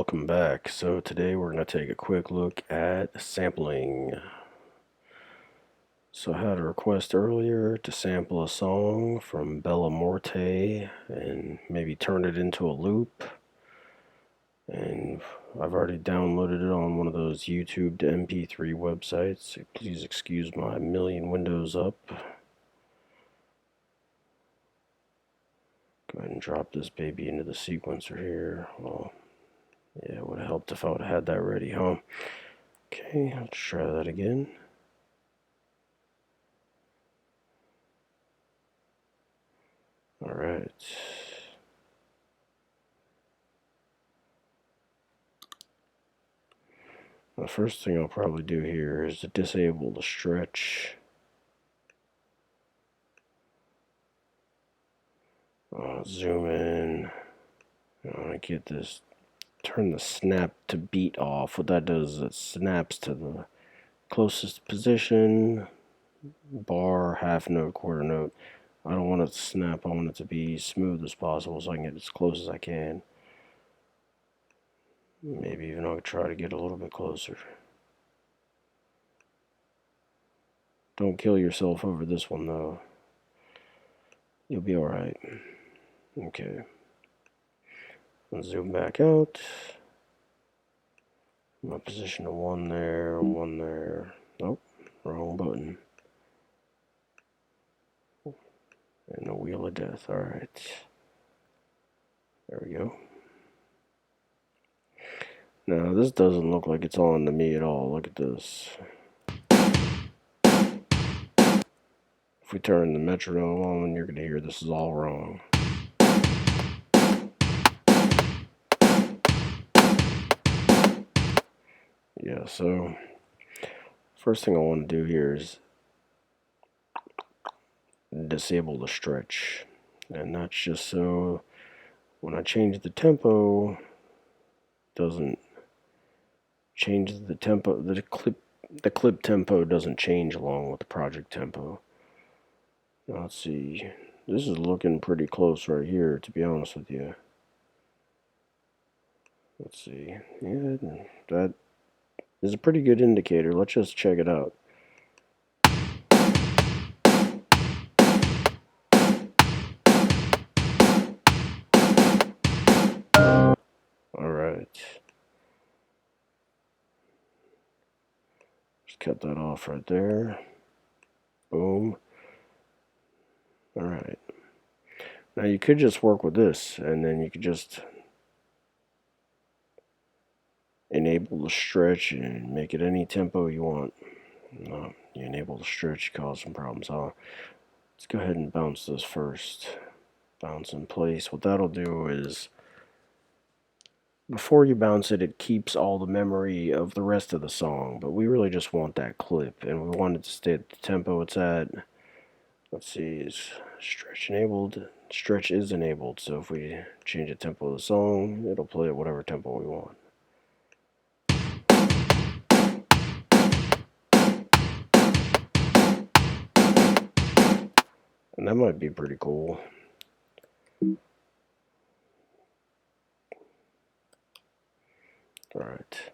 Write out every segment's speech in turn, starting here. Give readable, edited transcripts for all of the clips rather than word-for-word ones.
welcome back. So today we're going to take a quick look at sampling. So I had a request earlier to sample a song from Bella Morte and maybe turn it into a loop. And I've already downloaded it on one of those YouTube to MP3 websites. Please excuse my million windows up. Go ahead and drop this baby into the sequencer here. Well, yeah, it would have helped if I would have had that ready, huh? Okay, let's try that again. All right. The first thing I'll probably do here is to disable the stretch. Zoom in. I want to get this, turn the snap to beat off. What that does is it snaps to the closest position, bar, half note, quarter note. I don't want it to snap, I want it to be smooth as possible so I can get as close as I can. Maybe even I'll try to get a little bit closer. Don't kill yourself over this one though. You'll be alright. Okay. Let's zoom back out. My position of one there, one there. Nope, wrong button. And the wheel of death. Alright. There we go. Now, this doesn't look like it's on to me at all. Look at this. If we turn the metronome on, you're going to hear this is all wrong. Yeah, so first thing I want to do here is disable the stretch. And that's just so when I change the tempo, it doesn't change the tempo. The clip tempo doesn't change along with the project tempo. Now, let's see. This is looking pretty close right here, to be honest with you. Let's see. Yeah, that is a pretty good indicator. Let's just check it out. Alright. Just cut that off right there. Boom. Alright. Now you could just work with this, and then you could just enable the stretch and make it any tempo you want. No, you enable the stretch, you cause some problems. Let's go ahead and bounce this first. Bounce in place. What that'll do is, before you bounce it, it keeps all the memory of the rest of the song, but we really just want that clip, and we want it to stay at the tempo it's at. Let's see, is stretch enabled? Stretch is enabled, so if we change the tempo of the song, it'll play at whatever tempo we want. And that might be pretty cool. Alright.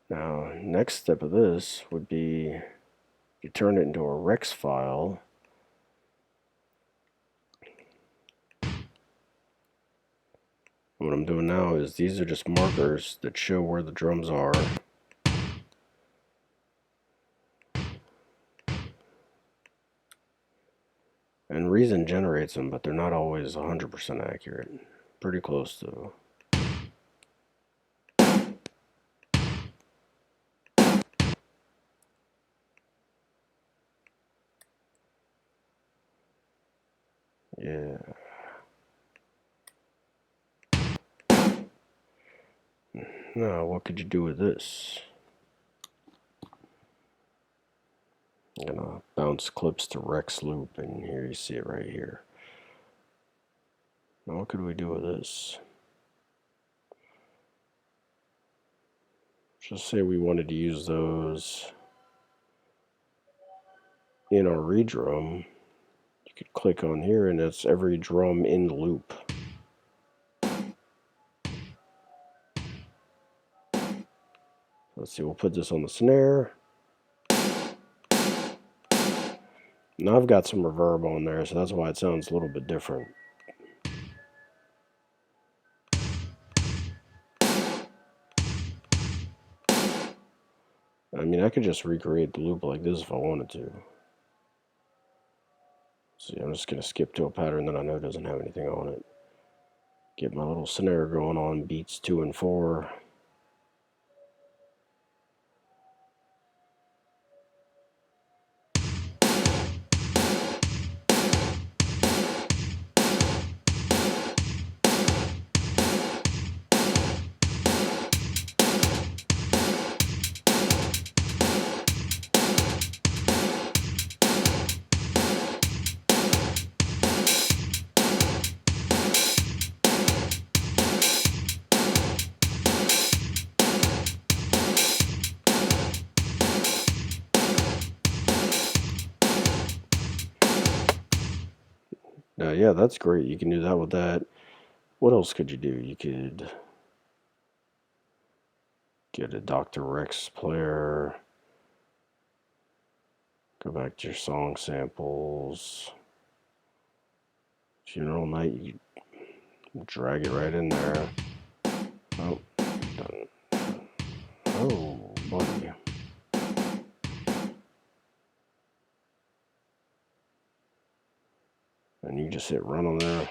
Now, next step of this would be you turn it into a Rex file. What I'm doing now is these are just markers that show where the drums are. And Reason generates them, but they're not always 100% accurate. Pretty close though. Yeah. Now, what could you do with this? I'm gonna bounce clips to Rex loop, and here you see it right here. Now, what could we do with this? Just say we wanted to use those in our redrum. You could click on here, and it's every drum in the loop. Let's see, we'll put this on the snare. Now I've got some reverb on there, so that's why it sounds a little bit different. I mean, I could just recreate the loop like this if I wanted to. See, I'm just going to skip to a pattern that I know doesn't have anything on it. Get my little snare going on beats 2 and 4. Yeah, that's great. You can do that with that. What else could you do? You could get a Dr. Rex player. Go back to your song samples. Funeral Night, you drag it right in there. Oh, oh, buddy. And you just hit run on there.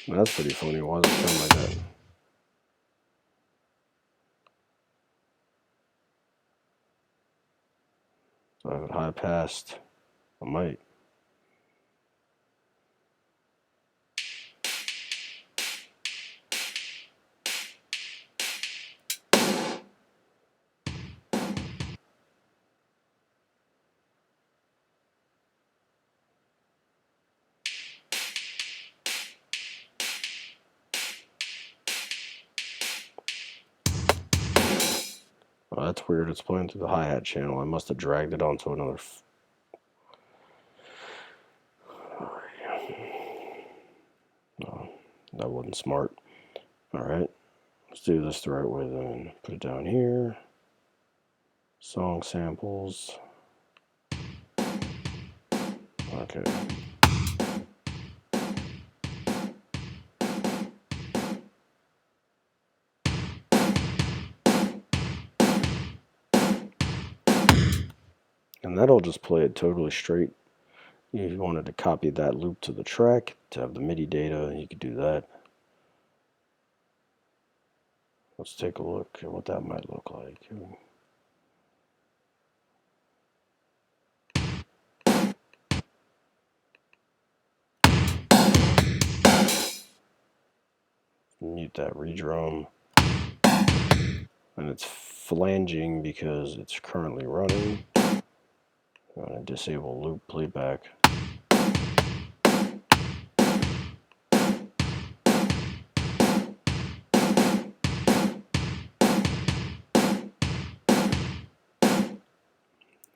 That's pretty funny. Why does it sound like that? So I have it high passed. I might. Oh, that's weird. It's playing through the hi-hat channel. I must have dragged it onto another. Oh, that wasn't smart. Alright. Let's do this the right way then. Put it down here. Song samples. Okay. And that'll just play it totally straight. If you wanted to copy that loop to the track to have the MIDI data, you could do that. Let's take a look at what that might look like. Mute that redrum. And it's flanging because it's currently running. I'm going to disable loop playback.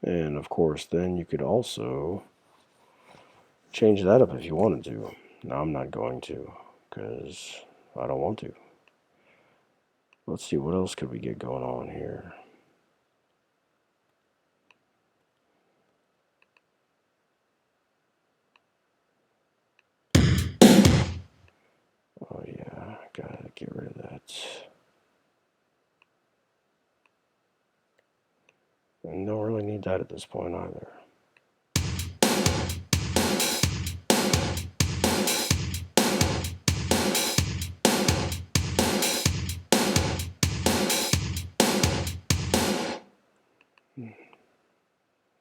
And of course, then you could also change that up if you wanted to. Now I'm not going to because I don't want to. Let's see, what else could we get going on here? Oh yeah, gotta get rid of that. And don't really need that at this point either.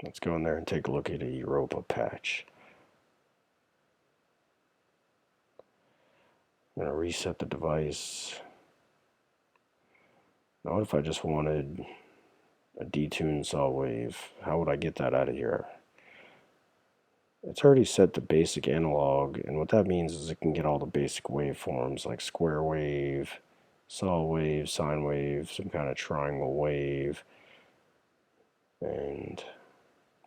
Let's go in there and take a look at a Europa patch. I'm going to reset the device. Now what if I just wanted a detuned saw wave? How would I get that out of here? It's already set to basic analog, and what that means is it can get all the basic waveforms like square wave, saw wave, sine wave, some kind of triangle wave. And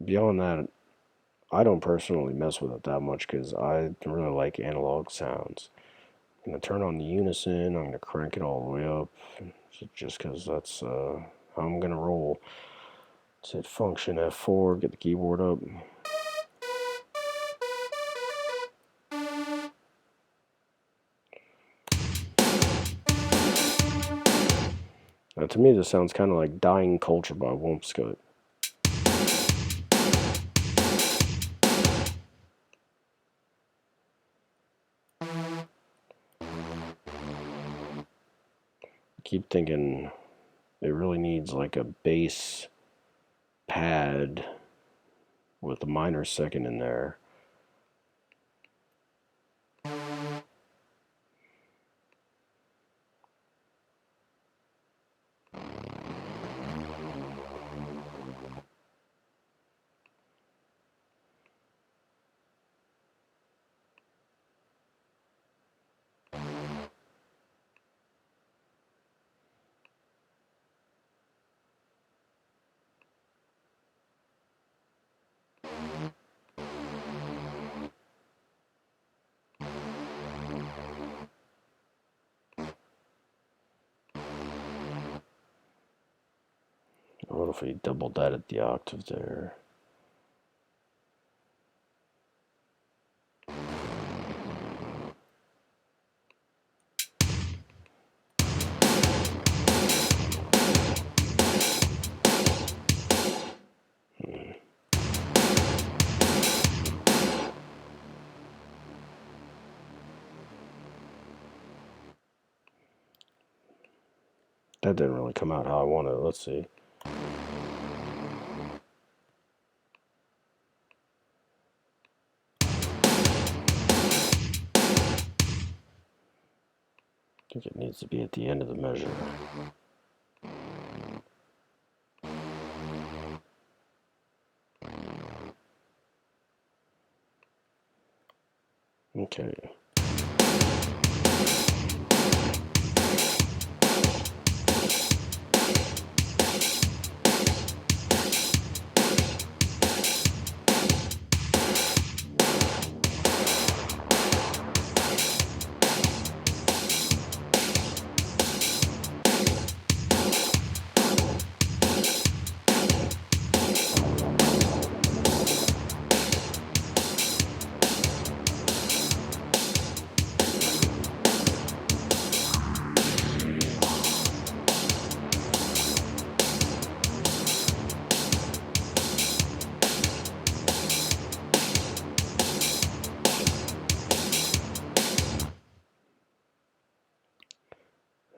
beyond that, I don't personally mess with it that much because I really like analog sounds. going to turn on the unison. I'm going to crank it all the way up just because that's how I'm going to roll. Let's hit function F4, get the keyboard up. Now, to me, this sounds kind of like Dying Culture by Wumpscut. I keep thinking it really needs like a bass pad with a minor second in there. What if we doubled that at the octave there? That didn't really come out how I wanted it. Let's see. I think it needs to be at the end of the measure. Okay.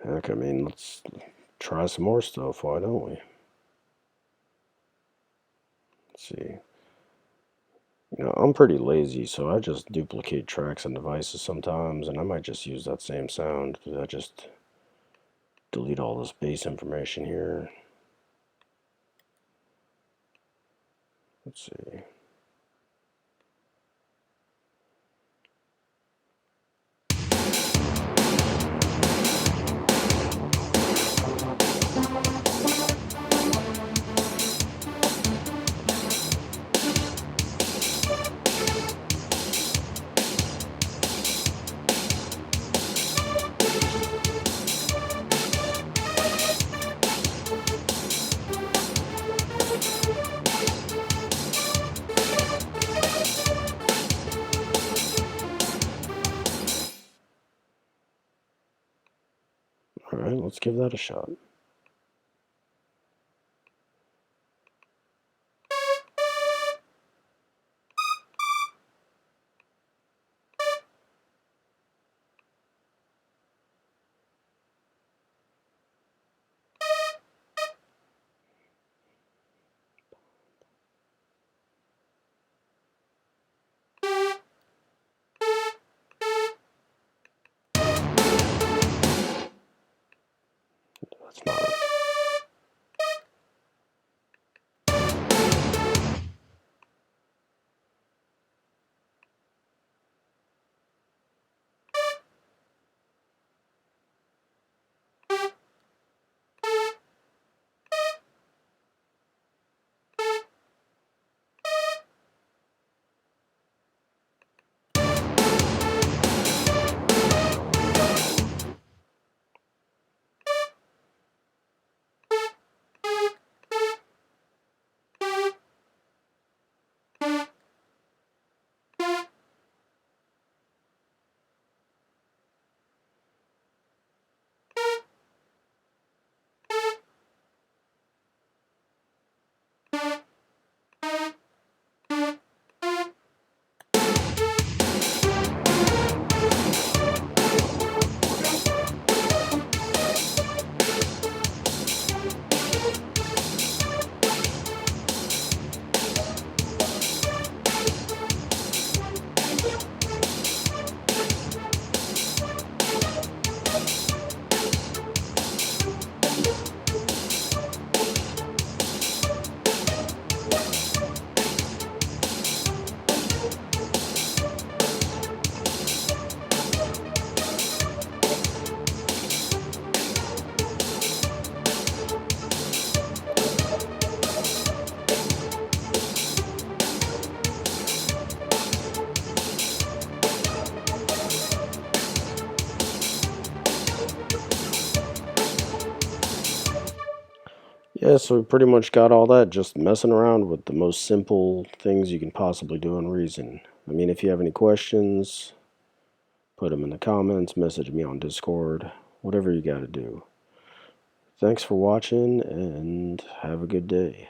Heck, I mean, let's try some more stuff. Why don't we? Let's see. You know, I'm pretty lazy, so I just duplicate tracks and devices sometimes, and I might just use that same sound. I just delete all this bass information here. Let's see. All right, let's give that a shot. That's Yeah, so we pretty much got all that just messing around with the most simple things you can possibly do in Reason. I mean, if you have any questions, put them in the comments, message me on Discord, whatever you got to do. Thanks for watching, and have a good day.